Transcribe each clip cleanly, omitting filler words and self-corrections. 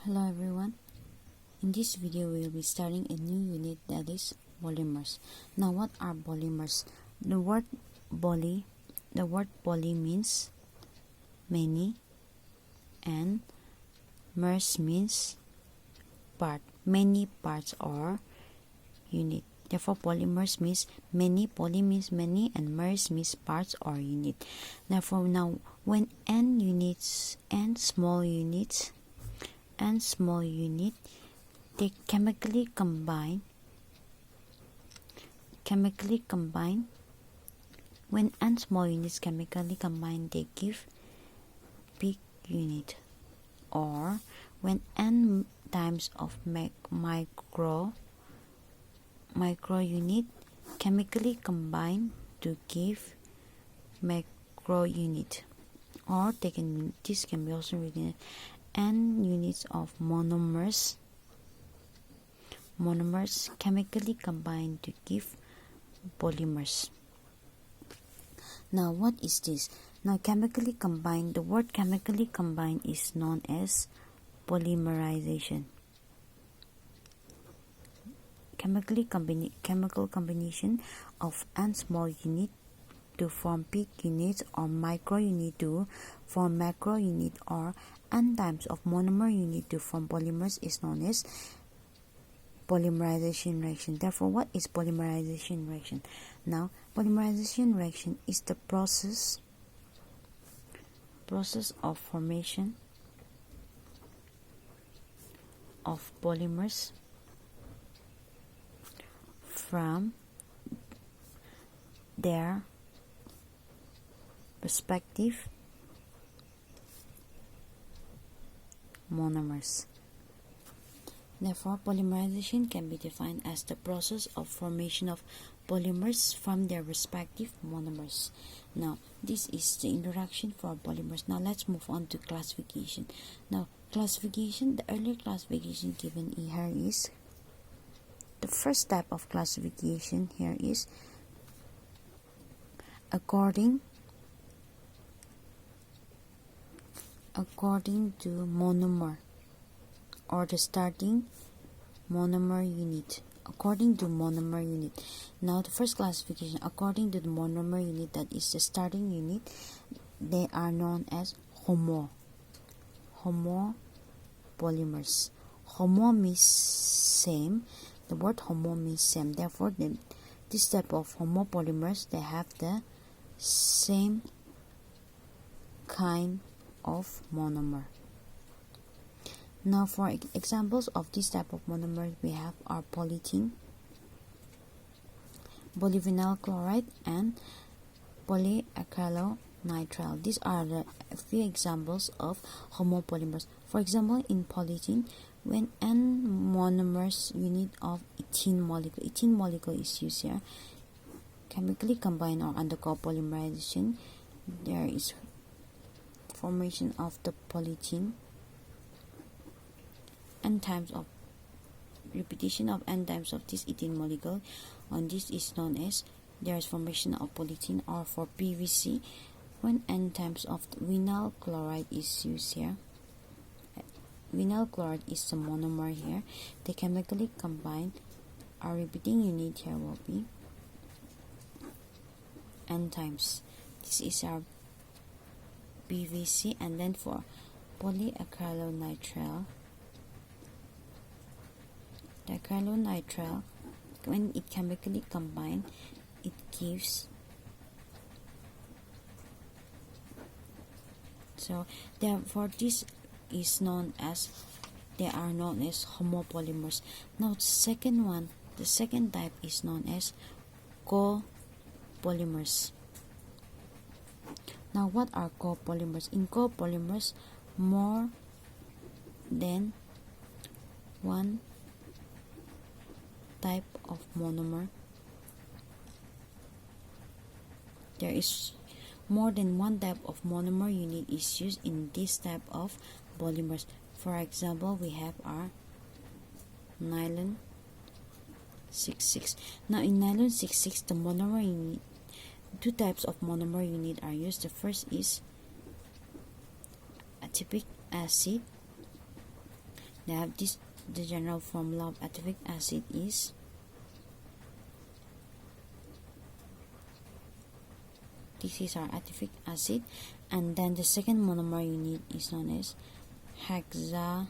Hello everyone. In this video we will be starting a new unit, that is polymers. Now what are polymers? The word poly means many and mers means part, many parts or unit. Therefore polymers means many, poly means many, and mers means parts or unit. Therefore now when n units and small unit they chemically combine. When n small units chemically combine, they give big unit. Or when n times of micro unit chemically combine to give macro unit. Or this can be also written n units of monomers chemically combine to give polymers. Now what is this? Now chemically combine, the word chemically combine is known as polymerization. Chemical combination of n small unit to form big units, or micro unit to form macro unit, or n times of monomer unit to form polymers is known as polymerization reaction. Therefore, what is polymerization reaction? Now, polymerization reaction is the process of formation of polymers from their respective monomers. Therefore, polymerization can be defined as the process of formation of polymers from their respective monomers. Now, this is the introduction for polymers. Now, let's move on to classification. Now, classification, the earlier classification given here is, the first type of classification here is according to monomer, or the starting monomer unit. According to monomer unit. Now the first classification, according to the monomer unit, that is the starting unit, they are known as homopolymers. Homo means same. The word homo means same. Therefore, this type of homopolymers, they have the same kind of monomer. Now for examples of this type of monomers, we have our polythene, polyvinyl chloride, and polyacrylonitrile. These are the few examples of homopolymers. For example, in polythene, when n monomers unit of ethene molecule is used here, chemically combine or undergo polymerization, there is formation of the polythene, n times of repetition of n times of this ethene molecule, and this is known as there is formation of polythene. Or for PVC, when n times of vinyl chloride is used here, vinyl chloride is the monomer here, they chemically combine. Our repeating unit here will be n times. This is our PVC. And then for polyacrylonitrile, the acrylonitrile, when it chemically combined, it gives, so therefore this is known as, they are known as homopolymers. Now the second type is known as copolymers. Now what are copolymers? In copolymers, more than one type of monomer, there is more than one type of monomer unit is used in this type of polymers. For example, we have our nylon 66. Now in nylon 66, the monomer unit, two types of monomer unit are used. The first is acetic acid, they have this. The general formula of acetic acid is this is our acetic acid, and then the second monomer unit is known as hexamethylene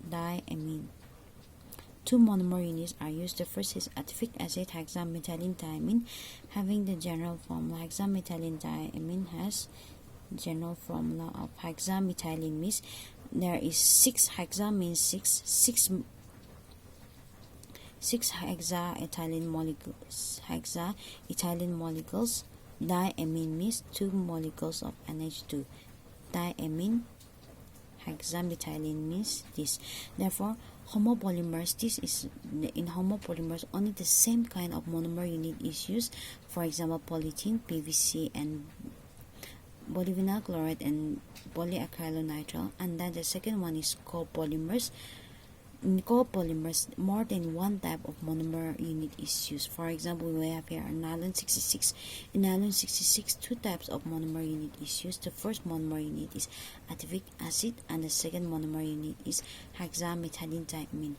diamine. Two monomer units are used. The first is acetic acid hexamethylene diamine, having the general formula hexamethylene diamine has general formula of hexamethylene means there is 6 hexa means 6 hexaethylene molecules. Diamine means 2 molecules of NH2. Diamine hexamethylene means this. Therefore, homopolymers, this is in homopolymers only the same kind of monomer unit is used. For example, polyethylene, PVC, and polyvinyl chloride and polyacrylonitrile. And then the second one is copolymers. In copolymers, more than one type of monomer unit is used. For example, we have here nylon 66. In nylon 66, 2 types of monomer unit is used. The first monomer unit is acetic acid, and the second monomer unit is hexamethylene diamine.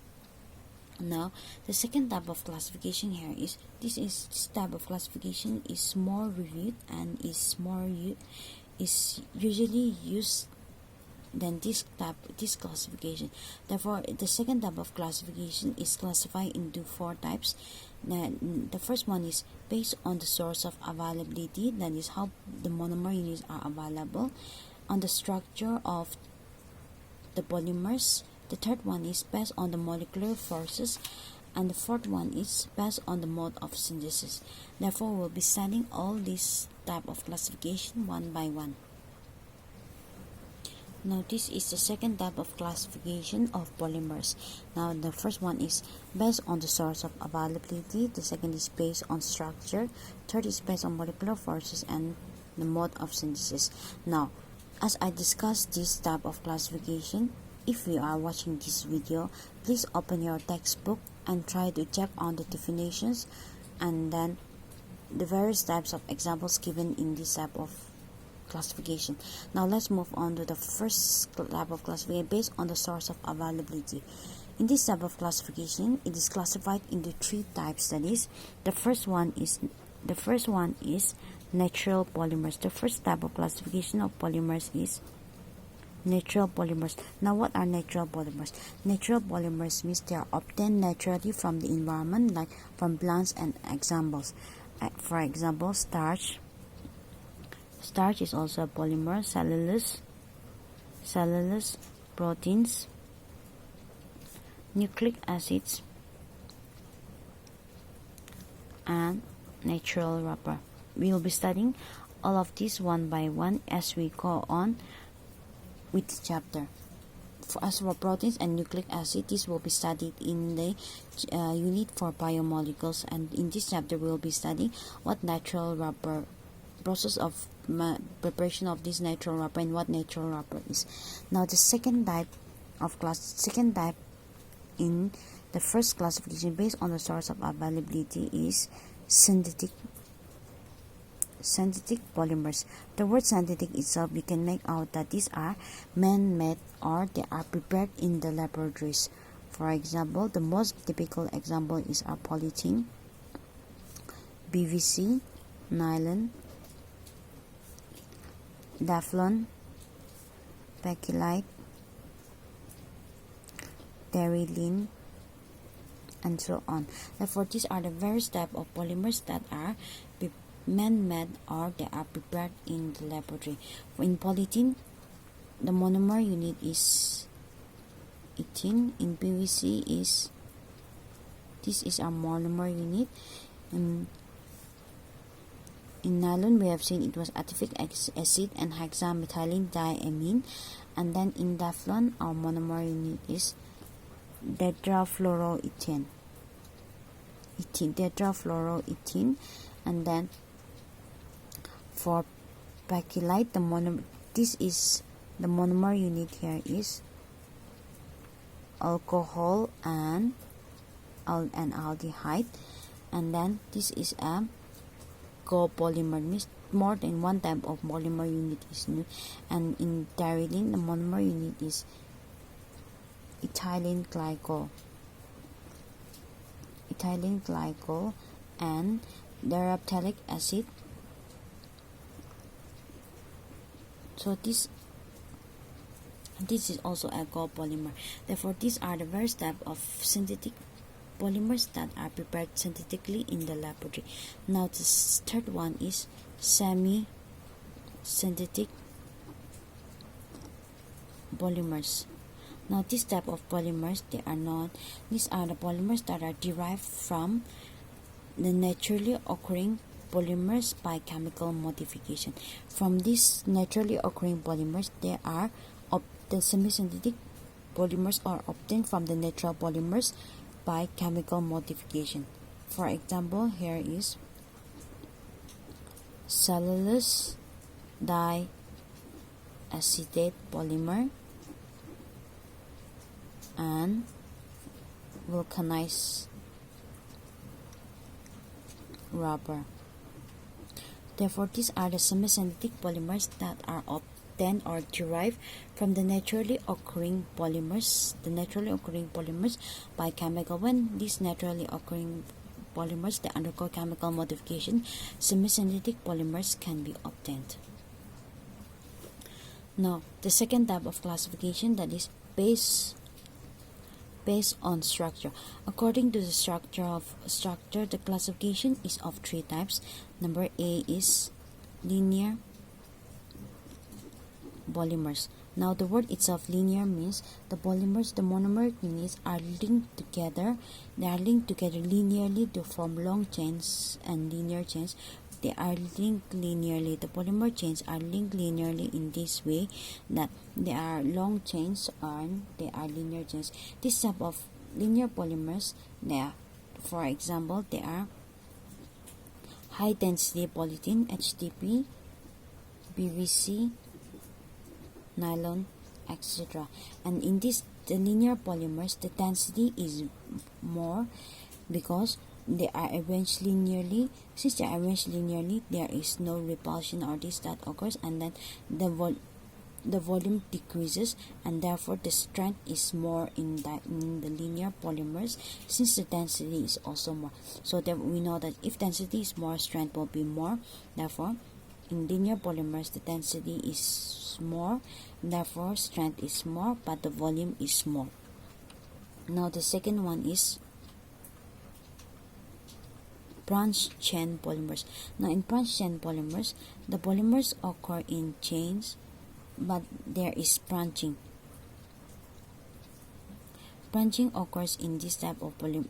Now, the second type of classification here is this type of classification is more reviewed and is usually used than this classification. Therefore, the second type of classification is classified into 4 types. The first one is based on the source of availability, that is how the monomer units are available, on the structure of the polymers. The third one is based on the molecular forces, and the fourth one is based on the mode of synthesis. Therefore, we'll be studying all these type of classification one by one. Now, this is the second type of classification of polymers. Now, the first one is based on the source of availability. The second is based on structure. Third is based on molecular forces and the mode of synthesis. Now, as I discussed this type of classification, if you are watching this video, please open your textbook and try to check on the definitions and then the various types of examples given in this type of classification. Now let's move on to the first type of classification based on the source of availability. In this type of classification, it is classified into 3 types. That is, the first one is natural polymers. The first type of classification of polymers is natural polymers. Now, what are natural polymers? Natural polymers means they are obtained naturally from the environment, like from plants and examples. For example, starch. Starch is also a polymer. Cellulose, proteins, nucleic acids, and natural rubber. We will be studying all of these one by one as we go on with the chapter. As for proteins and nucleic acid, this will be studied in the unit for biomolecules, and in this chapter we will be studying what natural rubber process of preparation of this natural rubber and what natural rubber is. Now, the second type in the first classification based on the source of availability is synthetic polymers. The word synthetic itself, we can make out that these are man-made or they are prepared in the laboratories. For example, the most typical example is our polyethylene, PVC, nylon, Teflon, bakelite, terylene, and so on. Therefore, these are the various type of polymers that are man-made or they are prepared in the laboratory. In polyethylene, the monomer unit is ethene. In PVC this is our monomer unit. In nylon, we have seen it was acetic acid and hexamethylene diamine, and then in Teflon, our monomer unit is tetrafluoroethene, and then for bakelite, the monomer unit here is alcohol and aldehyde, and then this is a copolymer, means more than one type of polymer unit is new, and in styrene the monomer unit is ethylene glycol and terephthalic acid. So this is also a copolymer. Therefore, these are the various types of synthetic polymers that are prepared synthetically in the laboratory. Now the third one is semi-synthetic polymers. Now this type of polymers, these are the polymers that are derived from the naturally occurring polymers by chemical modification. From these naturally occurring polymers, the semi-synthetic polymers are obtained from the natural polymers by chemical modification. For example, here is cellulose diacetate polymer and vulcanized rubber. Therefore, these are the semi-synthetic polymers that are obtained or derived from the naturally occurring polymers. By chemical. When these naturally occurring polymers they undergo chemical modification, semi-synthetic polymers can be obtained. Now, the second type of classification, that is based on structure. According to the structure, the classification is of three types. Number A is linear polymers. Now the word itself, linear, means the monomer units are linked together. They are linked together linearly to form long chains and linear chains. They are linked linearly. The polymer chains are linked linearly in this way, that they are long chains and they are linear chains. This type of linear polymers, for example, they are high density polyethylene, HDP, PVC, nylon, etc. And in the linear polymers, the density is more because they are arranged linearly. Since they are arranged linearly, there is no repulsion or this that occurs, and then the volume decreases, and therefore the strength is more in the linear polymers, since the density is also more. So that we know that if density is more, strength will be more. Therefore, in linear polymers, the density is more, therefore strength is more, but the volume is small. Now the second one is branch chain polymers. Now in branch chain polymers, the polymers occur in chains, but there is branching. Branching occurs in this type of polymers.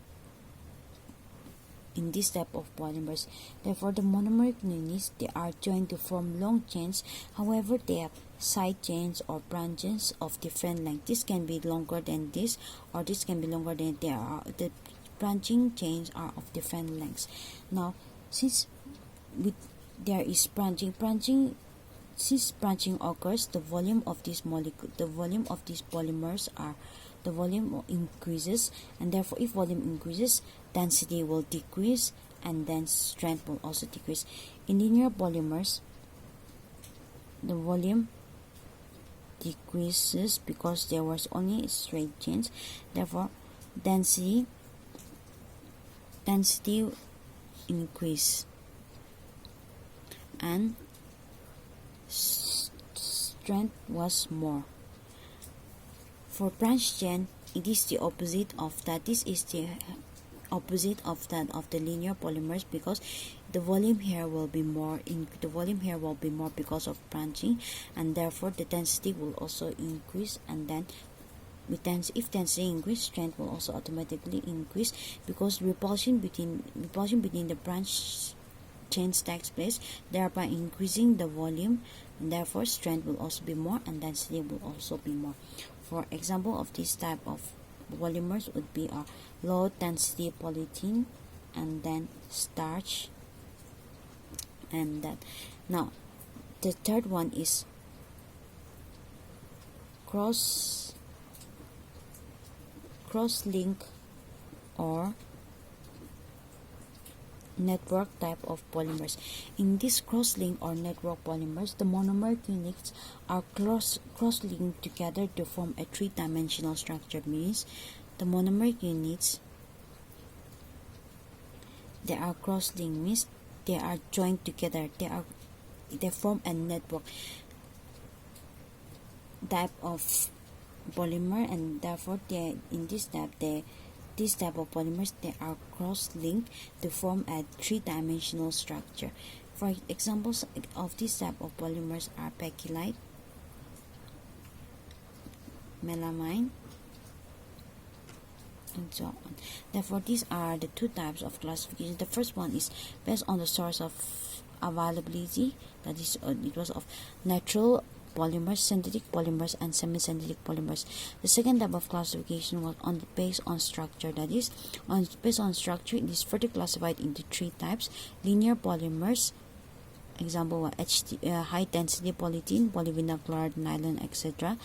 Therefore, the monomeric units, they are joined to form long chains. However, they have side chains or branches of different length. This can be longer than this, or this can be longer than the branching chains are of different lengths. Now, since there is branching occurs, the volume of these polymers increases, and therefore if volume increases, density will decrease, and then strength will also decrease. In linear polymers, the volume decreases because there was only straight chains. Therefore, density increase and strength was more. For branch chain, it is the opposite of that. This is the opposite of that of the linear polymers, because the volume here will be more because of branching, and therefore the density will also increase, and then if density increase, strength will also automatically increase, because repulsion between the branch chains takes place, thereby increasing the volume, and therefore strength will also be more and density will also be more. For example of this type of polymers would be a low density polyethylene, and then starch, and that. Now the third one is cross-link or network type of polymers. In this cross-link or network polymers, the monomer units are cross-linked together to form a three-dimensional structure. Means the monomer units, they are cross-linked, means they are joined together. They form a network type of polymer, and therefore this type of polymers, they are cross-linked to form a three-dimensional structure. For examples of this type of polymers are pegylite, melamine, and so on. Therefore, these are the two types of classification. The first one is based on the source of availability, that is, it was of natural polymers, synthetic polymers, and semi-synthetic polymers. The second type of classification was based on structure, that is, based on structure, it is further classified into three types: linear polymers, example high density polythene, polyvinyl chloride, nylon, etc.,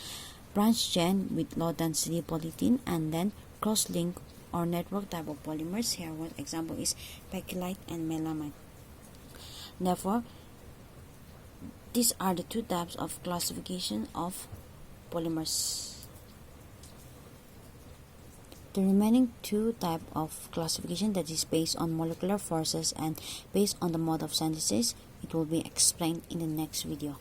branch chain with low density polythene, and then cross-link or network type of polymers. Here one example is pegylite and melamine. Therefore, these are the two types of classification of polymers. The remaining two types of classification, that is based on molecular forces and based on the mode of synthesis, it will be explained in the next video.